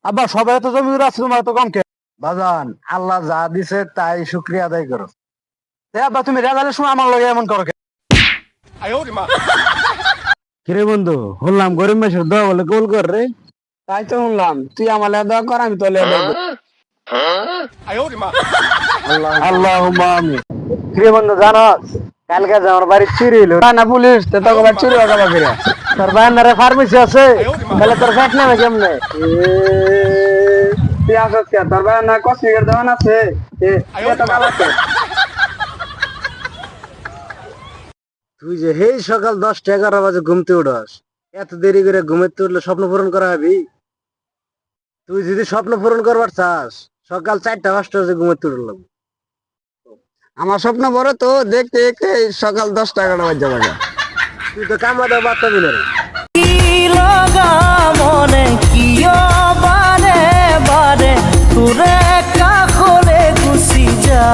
আব্বা সবাই তো জমি আছে, তোমার তো কম কে? বাজান, আল্লাহ যা দিছে তাই শুক্রিয়া আদায় করো। আব্বা তুমি রেজাল্টের সময় আমার লগে এমন করো কে? কিরে বন্ধু, শুনলাম গরিব মেশের দোয়া বলে গোল কর রে। তাই তো শুনলাম, তুই আমার লেগে দোয়া কর, আমি তো লেগে দোয়া করি। আল্লাহ আমি। কিরে বন্ধু, জানস কালকে যে আমার বাড়ি চুরি হইলো? না পুলিশ তো তোকে চুরি হওয়া যাবে কিরে? তোর বায়ান্দারে ফার্মেসি আছে, তাহলে তোর ফ্যাট নেবে কেমনে? তুই আসস কে? তোর ভাই না কসমিকের দোকান আছে? এত কাল আছে? তুই যে হেই সকাল 10টা 11 বাজে ঘুমতে উঠস, এত দেরি করে ঘুমাতে উঠলে স্বপ্ন পূরণ করা হবি? তুই যদি স্বপ্ন পূরণ করবার চাস, সকাল 4টা 5টা বাজে ঘুমাতে উঠলাম। আমার স্বপ্ন বড় তো, দেখতে দেখতে সকাল 10টা 11টা বাজে যাবে। তুই তো কামা দাও বাচ্চাবি না রে। লগা মনে কিয় বারে বারে তোরে কাখলে গুচি যা